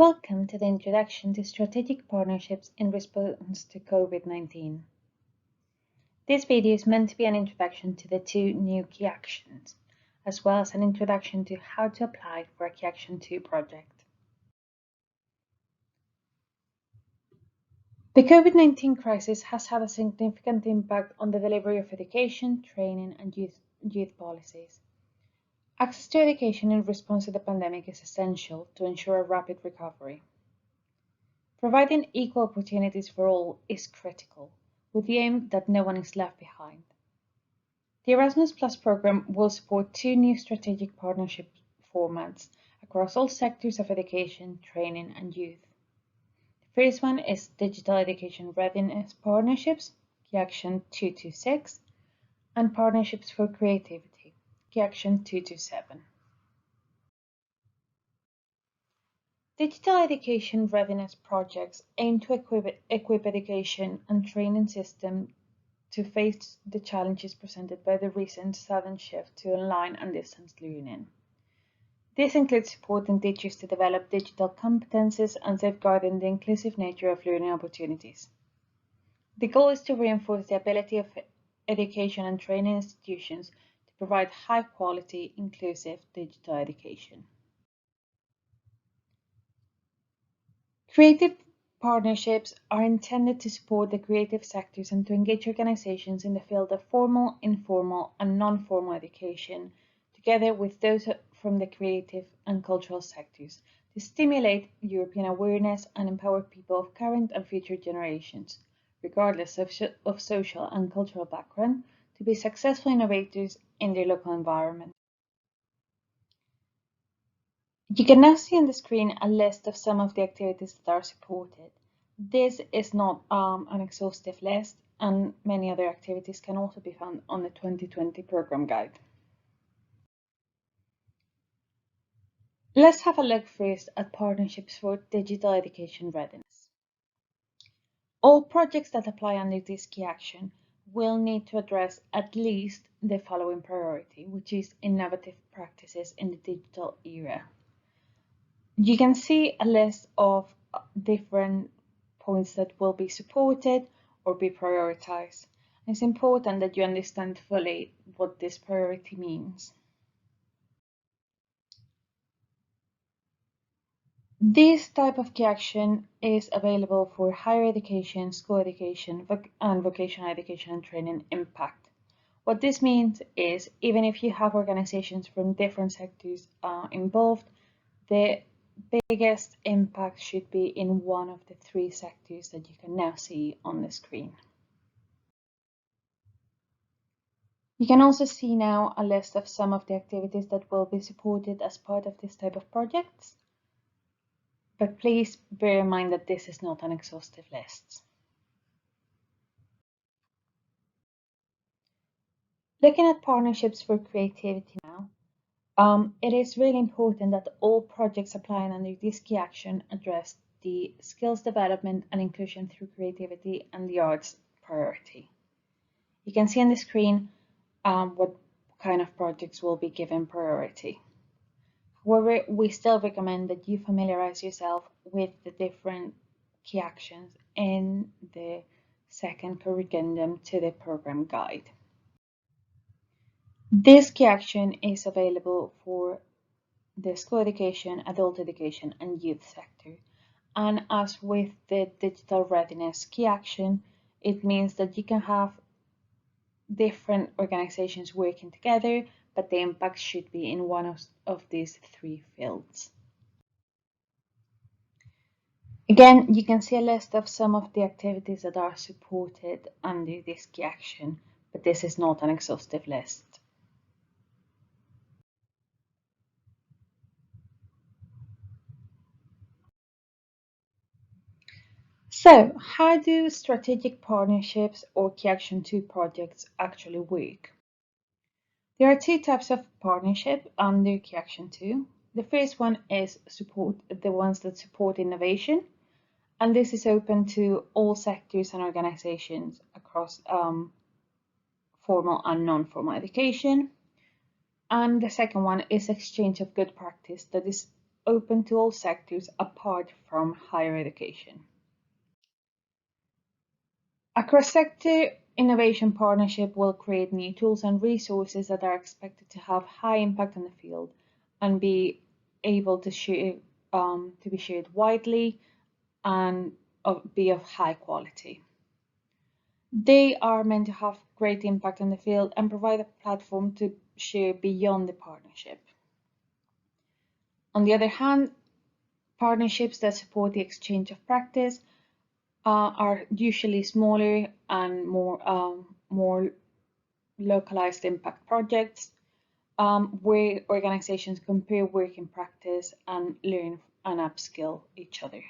Welcome to the introduction to strategic partnerships in response to COVID-19. This video is meant to be an introduction to the two new key actions, as well as an introduction to how to apply for a Key Action 2 project. The COVID-19 crisis has had a significant impact on the delivery of education, training, and youth policies. Access to education in response to the pandemic is essential to ensure a rapid recovery. Providing equal opportunities for all is critical, with the aim that no one is left behind. The Erasmus Plus program will support two new strategic partnership formats across all sectors of education, training, and youth. The first one is Digital Education Readiness Partnerships, Key Action 226, and Partnerships for Creativity, Key Action 227. Digital education readiness projects aim to equip education and training systems to face the challenges presented by the recent sudden shift to online and distance learning. This includes supporting teachers to develop digital competences and safeguarding the inclusive nature of learning opportunities. The goal is to reinforce the ability of education and training institutions to provide high-quality, inclusive digital education. Creative partnerships are intended to support the creative sectors and to engage organizations in the field of formal, informal, and non-formal education, together with those from the creative and cultural sectors, to stimulate European awareness and empower people of current and future generations, regardless of social and cultural background, to be successful innovators in their local environment. You can now see on the screen a list of some of the activities that are supported. This is not an exhaustive list, and many other activities can also be found on the 2020 program guide. Let's have a look first at partnerships for digital education readiness. All projects that apply under this key action will need to address at least the following priority, which is innovative practices in the digital era. You can see a list of different points that will be supported or be prioritized. It's important that you understand fully what this priority means. This type of key action is available for higher education, school education, and vocational education and training impact. What this means is, even if you have organizations from different sectors involved, the biggest impact should be in one of the three sectors that you can now see on the screen. You can also see now a list of some of the activities that will be supported as part of this type of projects. But please bear in mind that this is not an exhaustive list. Looking at partnerships for creativity now, it is really important that all projects applying under this key action address the skills development and inclusion through creativity and the arts priority. You can see on the screen what kind of projects will be given priority. However, we still recommend that you familiarize yourself with the different key actions in the second corrigendum to the program guide. This key action is available for the school education, adult education, and youth sector. And as with the digital readiness key action, it means that you can have different organizations working together, but the impact should be in one of these three fields. Again, you can see a list of some of the activities that are supported under this key action, but this is not an exhaustive list. So, how do strategic partnerships or Key Action 2 projects actually work? There are two types of partnership under Key Action 2. The first one is the ones that support innovation, and this is open to all sectors and organizations across formal and non-formal education. And the second one is exchange of good practice that is open to all sectors apart from higher education. A cross-sector innovation partnership will create new tools and resources that are expected to have high impact on the field and be able to be shared widely and be of high quality. They are meant to have great impact on the field and provide a platform to share beyond the partnership. On the other hand, partnerships that support the exchange of practice are usually smaller and more localized impact projects where organizations compare working practice and learn and upskill each other.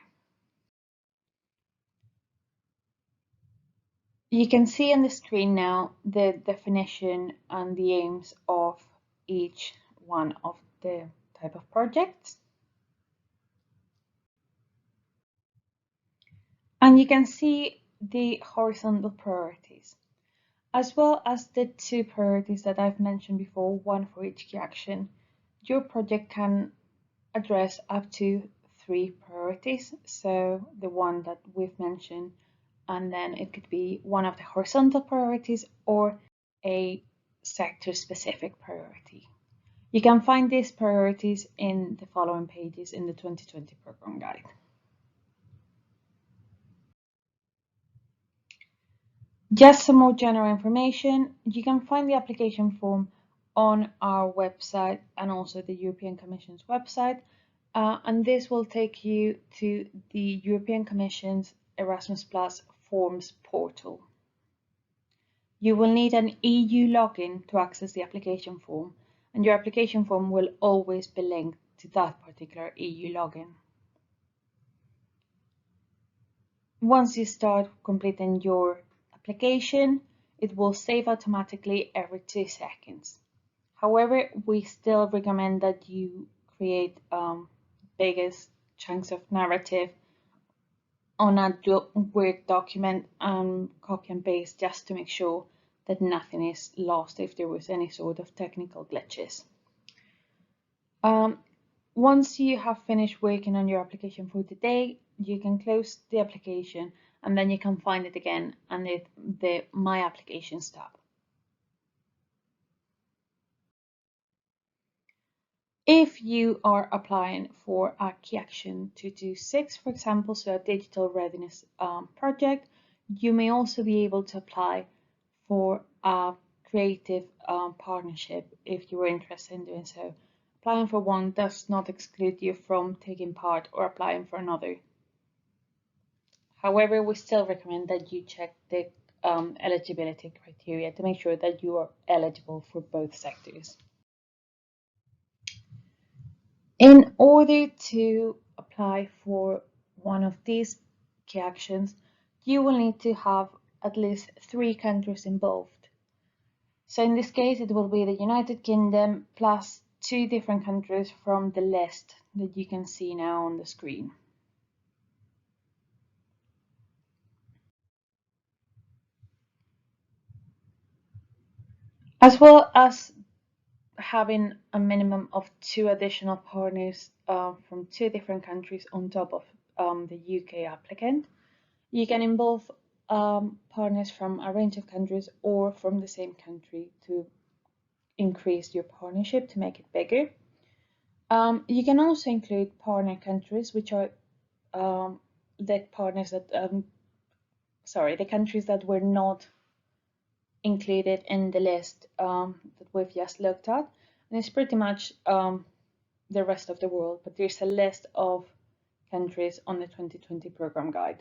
You can see on the screen now the definition and the aims of each one of the type of projects. And you can see the horizontal priorities, as well as the two priorities that I've mentioned before, one for each key action. Your project can address up to 3 priorities, so the one that we've mentioned, and then it could be one of the horizontal priorities or a sector-specific priority. You can find these priorities in the following pages in the 2020 program guide. Just some more general information. You can find the application form on our website and also the European Commission's website. And this will take you to the European Commission's Erasmus Plus Forms portal. You will need an EU login to access the application form, and your application form will always be linked to that particular EU login. Once you start completing your application, it will save automatically every 2 seconds. However, we still recommend that you create biggest chunks of narrative on a Word document and copy and paste just to make sure that nothing is lost if there was any sort of technical glitches. Once you have finished working on your application for today, you can close the application and then you can find it again under the My Applications tab. If you are applying for a Key Action 226, for example, so a digital readiness project, you may also be able to apply for a creative partnership if you are interested in doing so. Applying for one does not exclude you from taking part or applying for another. However, we still recommend that you check the eligibility criteria to make sure that you are eligible for both sectors. In order to apply for one of these key actions, you will need to have at least 3 countries involved. So in this case, it will be the United Kingdom plus 2 different countries from the list that you can see now on the screen. As well as having a minimum of 2 additional partners from 2 different countries on top of the UK applicant. You can involve partners from a range of countries or from the same country to increase your partnership to make it bigger. You can also include partner countries, which are the partners that, the countries that were not included in the list that we've just looked at. And it's pretty much the rest of the world, but there's a list of countries on the 2020 program guide.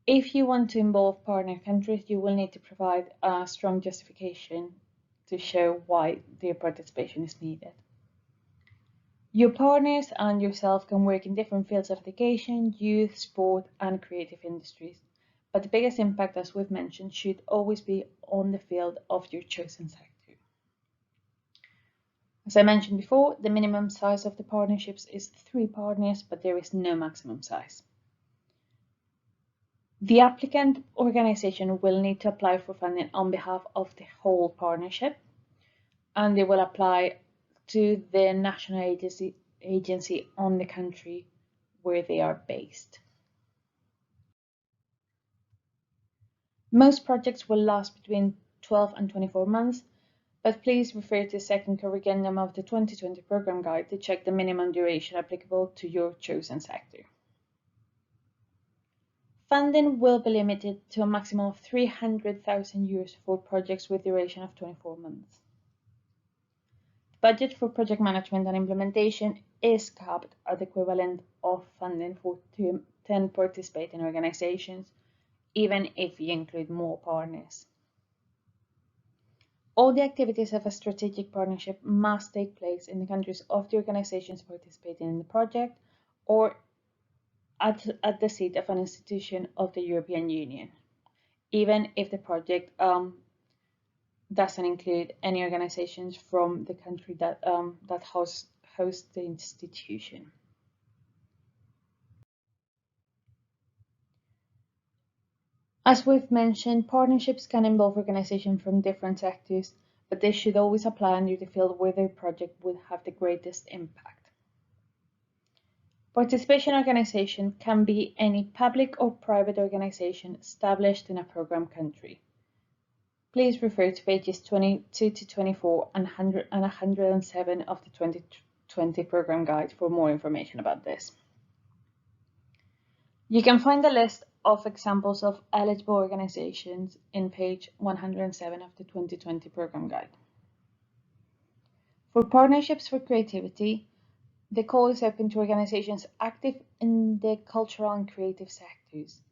If you want to involve partner countries, you will need to provide a strong justification to show why their participation is needed. Your partners and yourself can work in different fields of education, youth, sport, and creative industries, but the biggest impact, as we've mentioned, should always be on the field of your chosen sector. As I mentioned before, the minimum size of the partnerships is 3 partners, but there is no maximum size. The applicant organization will need to apply for funding on behalf of the whole partnership, and they will apply to the national agency on the country where they are based. Most projects will last between 12 and 24 months, but please refer to the second corrigendum of the 2020 program guide to check the minimum duration applicable to your chosen sector. Funding will be limited to a maximum of €300,000 for projects with duration of 24 months. Budget for project management and implementation is capped at the equivalent of funding for 10 participating organizations, even if you include more partners. All the activities of a strategic partnership must take place in the countries of the organizations participating in the project or at the seat of an institution of the European Union, even if the project doesn't include any organizations from the country that hosts the institution. As we've mentioned, partnerships can involve organizations from different sectors, but they should always apply under the field where the project would have the greatest impact. Participation organization can be any public or private organization established in a program country. Please refer to pages 22 to 24 and 107 of the 2020 program guide for more information about this. You can find a list of examples of eligible organizations in page 107 of the 2020 program guide. For partnerships for creativity, the call is open to organizations active in the cultural and creative sectors.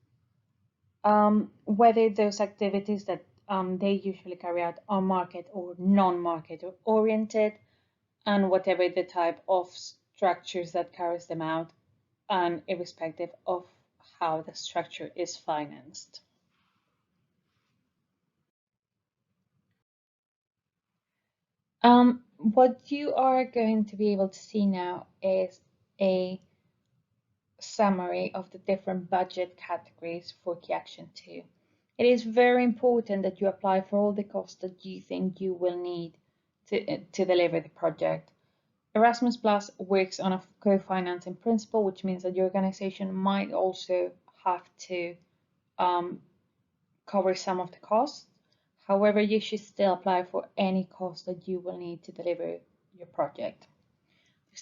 Whether those activities that they usually carry out are market or non-market oriented, and whatever the type of structures that carries them out, and irrespective of how the structure is financed. What you are going to be able to see now is a summary of the different budget categories for Key Action 2. It is very important that you apply for all the costs that you think you will need to deliver the project. Erasmus Plus works on a co-financing principle, which means that your organization might also have to cover some of the costs. However, you should still apply for any cost that you will need to deliver your project.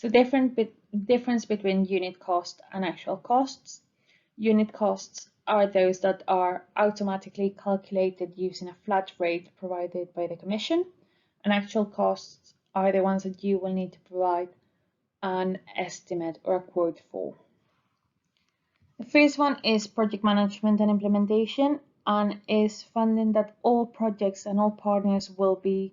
There's a difference between unit cost and actual costs. Unit costs are those that are automatically calculated using a flat rate provided by the Commission, and actual costs are the ones that you will need to provide an estimate or a quote for. The first one is project management and implementation, and is funding that all projects and all partners will be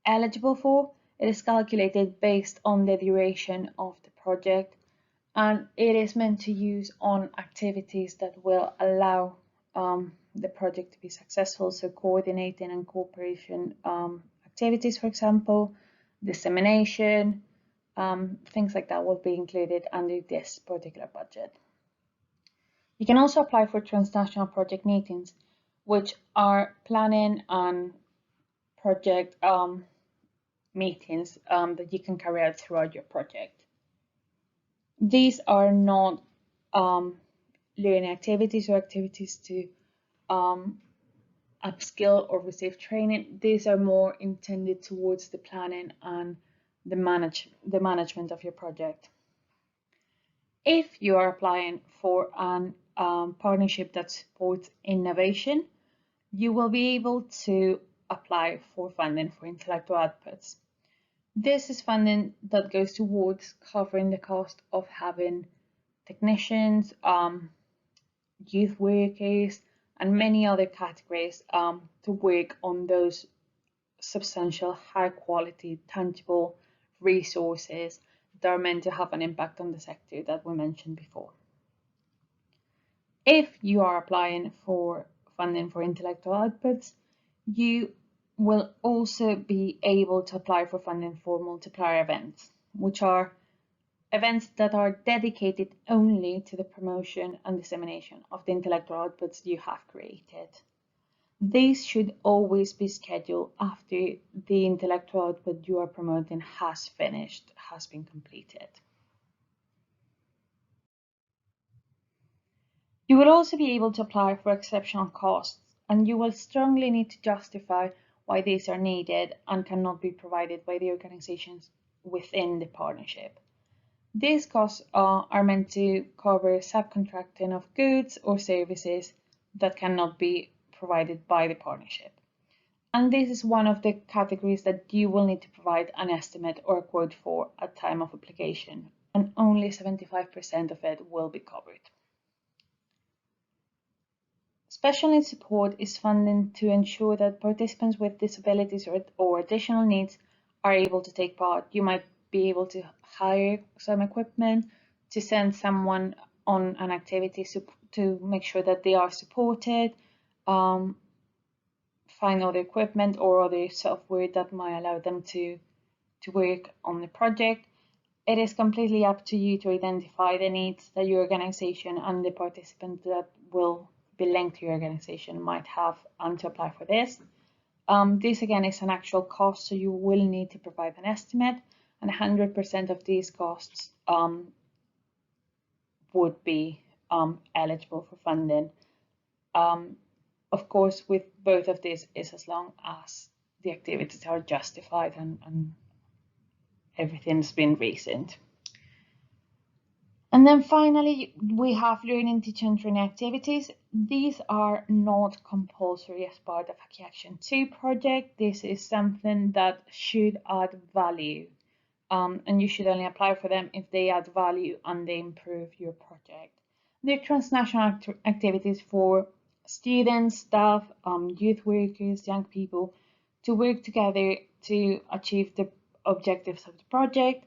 eligible for. It is calculated based on the duration of the project, and it is meant to use on activities that will allow the project to be successful. So coordinating and cooperation activities, for example, dissemination, things like that will be included under this particular budget. You can also apply for transnational project meetings, which are planning and project meetings that you can carry out throughout your project. These are not learning activities or activities to upskill or receive training. These are more intended towards the planning and the management of your project. If you are applying for an partnership that supports innovation, you will be able to apply for funding for intellectual outputs. This is funding that goes towards covering the cost of having technicians, youth workers, and many other categories to work on those substantial, high quality, tangible resources that are meant to have an impact on the sector that we mentioned before. If you are applying for funding for intellectual outputs, you will also be able to apply for funding for multiplier events, which are events that are dedicated only to the promotion and dissemination of the intellectual outputs you have created. These should always be scheduled after the intellectual output you are promoting has finished, has been completed. You will also be able to apply for exceptional costs, and you will strongly need to justify why these are needed and cannot be provided by the organizations within the partnership. These costs are meant to cover subcontracting of goods or services that cannot be provided by the partnership. And this is one of the categories that you will need to provide an estimate or a quote for at time of application, and only 75% of it will be covered. Special needs support is funding to ensure that participants with disabilities or additional needs are able to take part. You might be able to hire some equipment, to send someone on an activity to make sure that they are supported, find other equipment or other software that might allow them to work on the project. It is completely up to you to identify the needs that your organization and the participants that will be linked to your organization might have and to apply for this. This again is an actual cost, so you will need to provide an estimate, and 100% of these costs would be eligible for funding. Of course, with both of these is as long as the activities are justified and everything's been recent. And then finally, we have learning, teaching, and training activities. These are not compulsory as part of a KA2 project. This is something that should add value, and you should only apply for them if they add value and they improve your project. They're transnational activities for students, staff, youth workers, young people to work together to achieve the objectives of the project.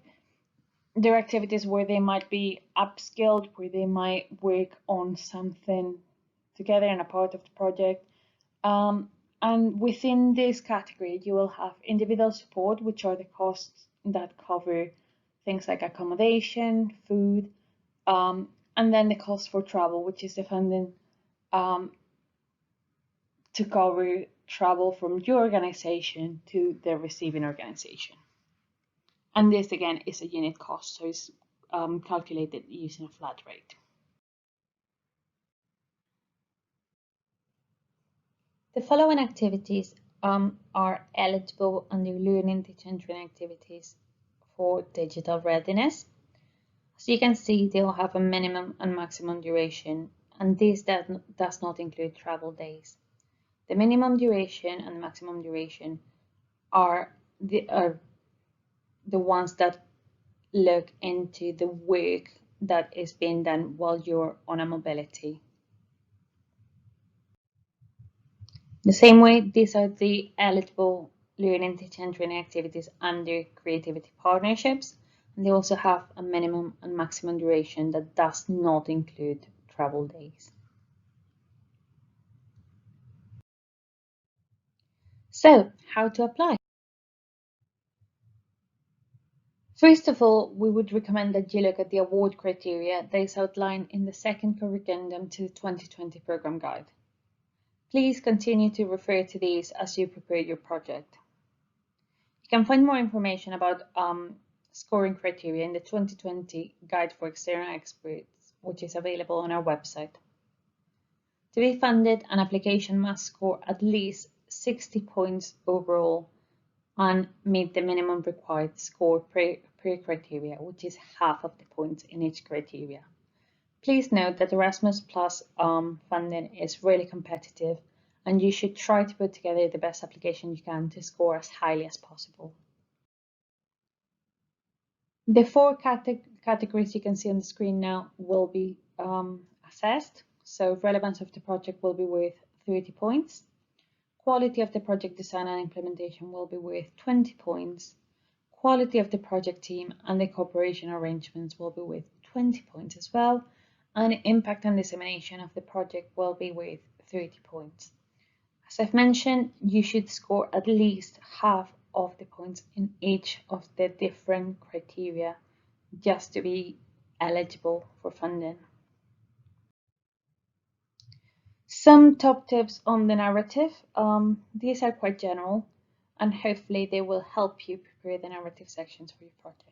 There are activities where they might be upskilled, where they might work on something together and a part of the project. And within this category, you will have individual support, which are the costs that cover things like accommodation, food, and then the cost for travel, which is the funding to cover travel from your organization to the receiving organization. And this again is a unit cost, so it's calculated using a flat rate. The following activities are eligible under learning, teaching, and training activities for digital readiness. As you can see, they all have a minimum and maximum duration, and this does not include travel days. The minimum duration and the maximum duration are the ones that look into the work that is being done while you're on a mobility. The same way, these are the eligible learning, teaching, and training activities under creativity partnerships, and they also have a minimum and maximum duration that does not include travel days. So, how to apply? First of all, we would recommend that you look at the award criteria that is outlined in the second corrigendum to the 2020 program guide. Please continue to refer to these as you prepare your project. You can find more information about scoring criteria in the 2020 Guide for External Experts, which is available on our website. To be funded, an application must score at least 60 points overall and meet the minimum required score per criteria, which is half of the points in each criteria. Please note that Erasmus Plus funding is really competitive, and you should try to put together the best application you can to score as highly as possible. The four categories you can see on the screen now will be assessed. So relevance of the project will be worth 30 points. Quality of the project design and implementation will be worth 20 points. Quality of the project team and the cooperation arrangements will be worth 20 points as well. And impact and dissemination of the project will be worth 30 points. As I've mentioned, you should score at least half of the points in each of the different criteria just to be eligible for funding. Some top tips on the narrative. These are quite general, and hopefully they will help you prepare the narrative sections for your project.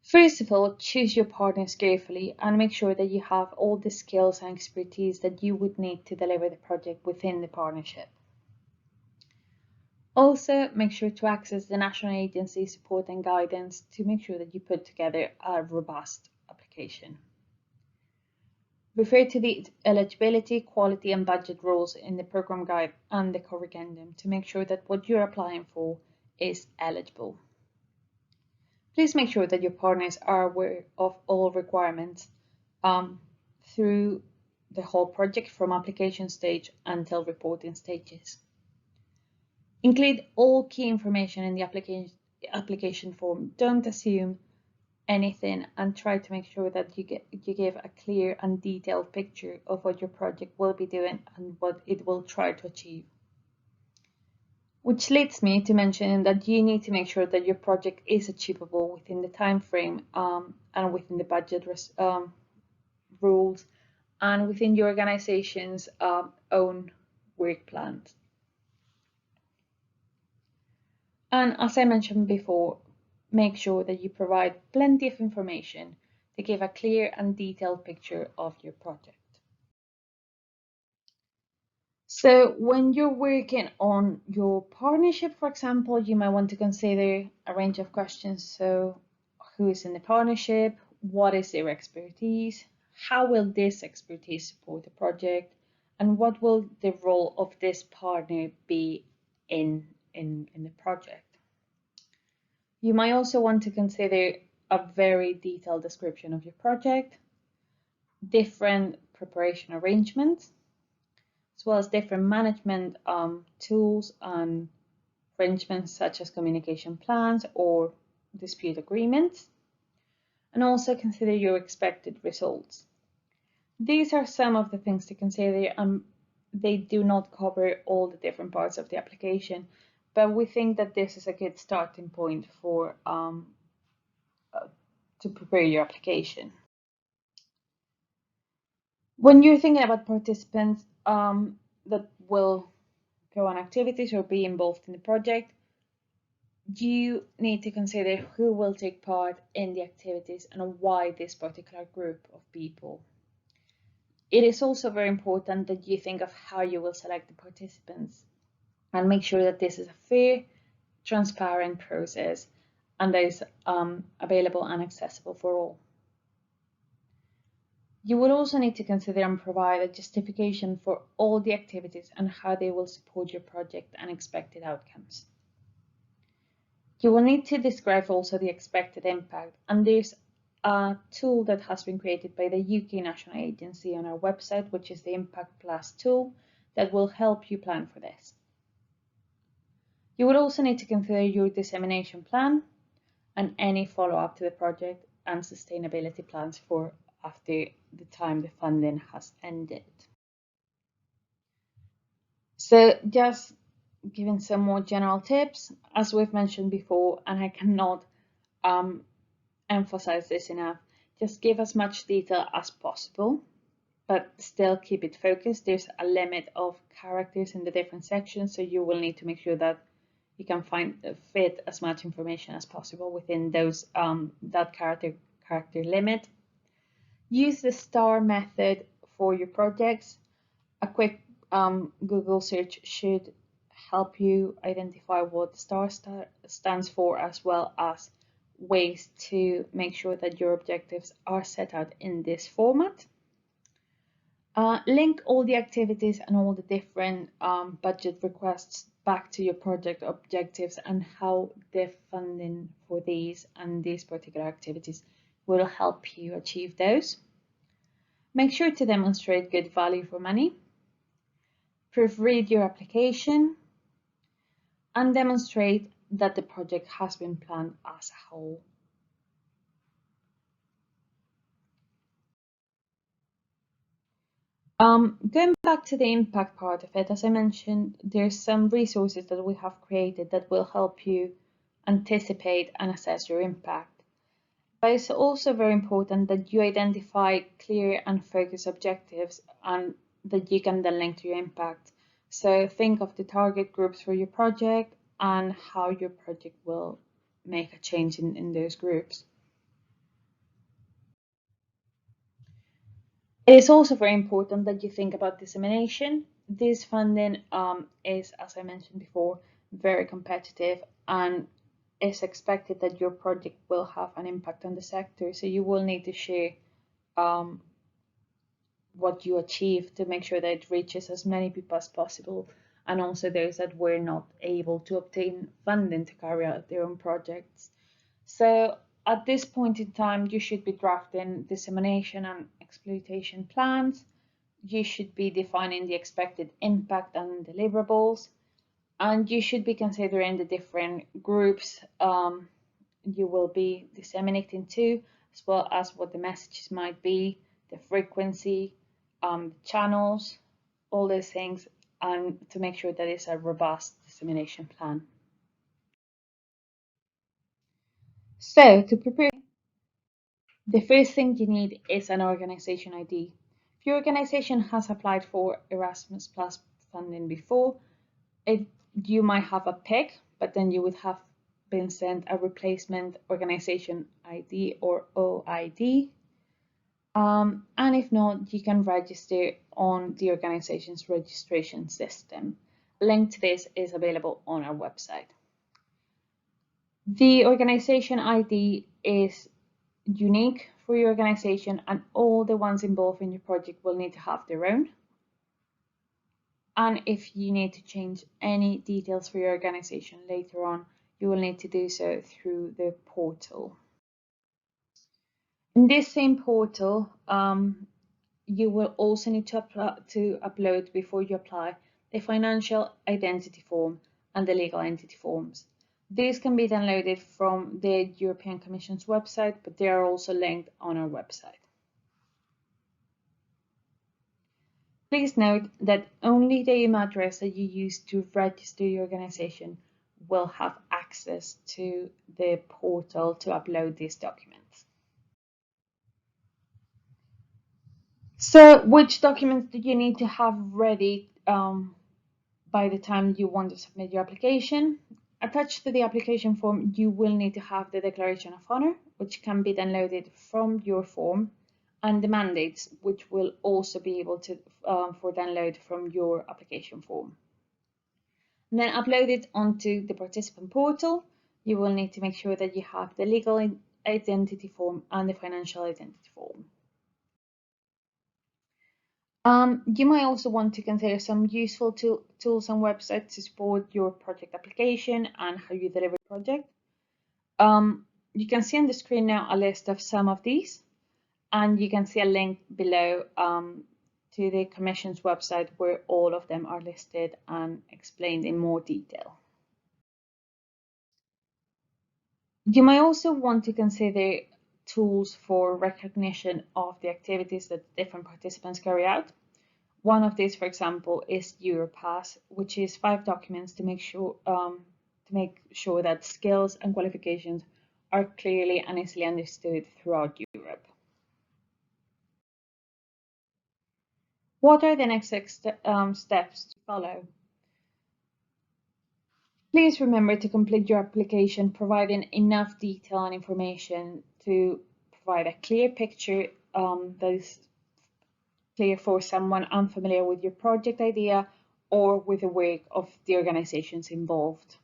First of all, choose your partners carefully and make sure that you have all the skills and expertise that you would need to deliver the project within the partnership. Also, make sure to access the national agency support and guidance to make sure that you put together a robust application. Refer to the eligibility, quality, and budget rules in the program guide and the corrigendum to make sure that what you're applying for is eligible. Please make sure that your partners are aware of all requirements through the whole project from application stage until reporting stages. Include all key information in the application form. Don't assume anything and try to make sure that you give a clear and detailed picture of what your project will be doing and what it will try to achieve. Which leads me to mention that you need to make sure that your project is achievable within the time frame and within the budget rules and within your organization's own work plans. And as I mentioned before, make sure that you provide plenty of information to give a clear and detailed picture of your project. So when you're working on your partnership, for example, you might want to consider a range of questions. So who is in the partnership? What is their expertise? How will this expertise support the project? And what will the role of this partner be in the project? You might also want to consider a very detailed description of your project, different preparation arrangements, as well as different management tools and arrangements such as communication plans or dispute agreements, and also consider your expected results. These are some of the things to consider, and they do not cover all the different parts of the application, but we think that this is a good starting point for to prepare your application. When you're thinking about participants that will go on activities or be involved in the project, you need to consider who will take part in the activities and why this particular group of people. It is also very important that you think of how you will select the participants and make sure that this is a fair, transparent process and that is available and accessible for all. You will also need to consider and provide a justification for all the activities and how they will support your project and expected outcomes. You will need to describe also the expected impact, and there's a tool that has been created by the UK National Agency on our website, which is the Impact Plus tool that will help you plan for this. You will also need to consider your dissemination plan and any follow-up to the project and sustainability plans for after the time the funding has ended. So just giving some more general tips, as we've mentioned before, and I cannot emphasize this enough, just give as much detail as possible, but still keep it focused. There's a limit of characters in the different sections, so you will need to make sure that you can fit as much information as possible within those that character limit. Use the STAR method for your projects. A quick Google search should help you identify what STAR stands for, as well as ways to make sure that your objectives are set out in this format. Link all the activities and all the different budget requests back to your project objectives and how the funding for these and these particular activities will help you achieve those. Make sure to demonstrate good value for money. Proofread your application and demonstrate that the project has been planned as a whole. Going back to the impact part of it, as I mentioned, there's some resources that we have created that will help you anticipate and assess your impact. But it's also very important that you identify clear and focused objectives and that you can then link to your impact. So think of the target groups for your project and how your project will make a change in those groups. It is also very important that you think about dissemination. This funding is, as I mentioned before, very competitive, and it's expected that your project will have an impact on the sector. So you will need to share um, what you achieve to make sure that it reaches as many people as possible, and also those that were not able to obtain funding to carry out their own projects. So at this point in time, you should be drafting dissemination and exploitation plans. You should be defining the expected impact and deliverables, and you should be considering the different groups you will be disseminating to, as well as what the messages might be, the frequency, channels, all those things, and to make sure that it's a robust dissemination plan. So to prepare, the first thing you need is an organization ID. If your organization has applied for Erasmus Plus funding before, you might have a PIC, but then you would have been sent a replacement organization ID or OID. And if not, you can register on the organization's registration system. A link to this is available on our website. The organization ID is unique for your organization, and all the ones involved in your project will need to have their own. And if you need to change any details for your organization later on, you will need to do so through the portal. In this same portal, you will also need to upload before you apply the financial identity form and the legal entity forms. These can be downloaded from the European Commission's website, but they are also linked on our website. Please note that only the email address that you use to register your organization will have access to the portal to upload these documents. So, which documents do you need to have ready by the time you want to submit your application? Attached to the application form, you will need to have the Declaration of Honor, which can be downloaded from your form, and the mandates, which will also be able to for download from your application form. And then upload it onto the participant portal. You will need to make sure that you have the legal identity form and the financial identity form. You might also want to consider some useful tools and websites to support your project application and how you deliver the project. You can see on the screen now a list of some of these, and you can see a link below to the Commission's website where all of them are listed and explained in more detail. You might also want to consider tools for recognition of the activities that different participants carry out. One of these, for example, is Europass, which is 5 documents to make sure that skills and qualifications are clearly and easily understood throughout Europe. What are the next steps to follow? Please remember to complete your application, providing enough detail and information to provide a clear picture that is clear for someone unfamiliar with your project idea or with the work of the organizations involved.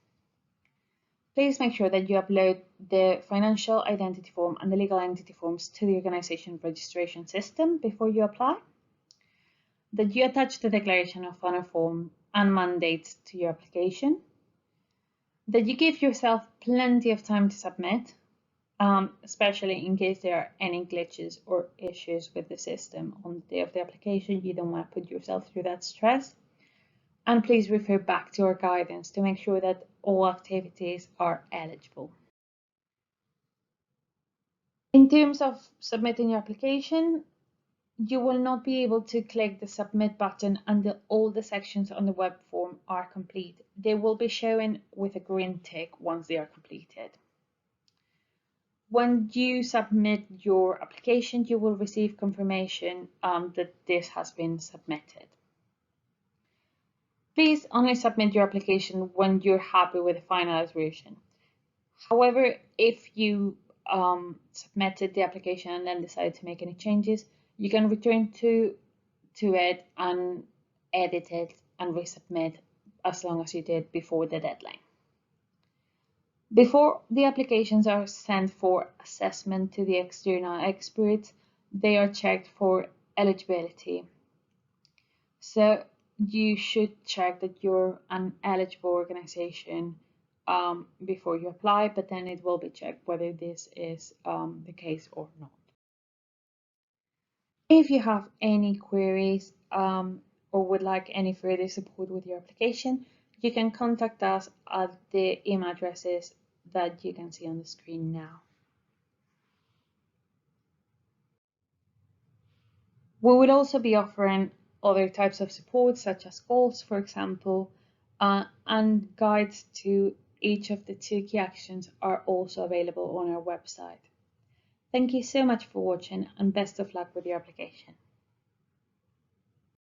Please make sure that you upload the financial identity form and the legal entity forms to the organization registration system before you apply. That you attach the Declaration of Honor form and mandates to your application. That you give yourself plenty of time to submit, especially in case there are any glitches or issues with the system on the day of the application. You don't want to put yourself through that stress. And please refer back to our guidance to make sure that all activities are eligible. In terms of submitting your application, you will not be able to click the submit button until all the sections on the web form are complete. They will be showing with a green tick once they are completed. When you submit your application, you will receive confirmation that this has been submitted. Please only submit your application when you're happy with the finalized version. However, if you submitted the application and then decided to make any changes, you can return to it and edit it and resubmit as long as you did before the deadline. Before the applications are sent for assessment to the external experts, they are checked for eligibility. So you should check that you're an eligible organization before you apply, but then it will be checked whether this is the case or not. If you have any queries or would like any further support with your application, you can contact us at the email addresses that you can see on the screen now. We will also be offering other types of support, such as calls, for example, and guides to each of the 2 key actions are also available on our website. Thank you so much for watching and best of luck with your application.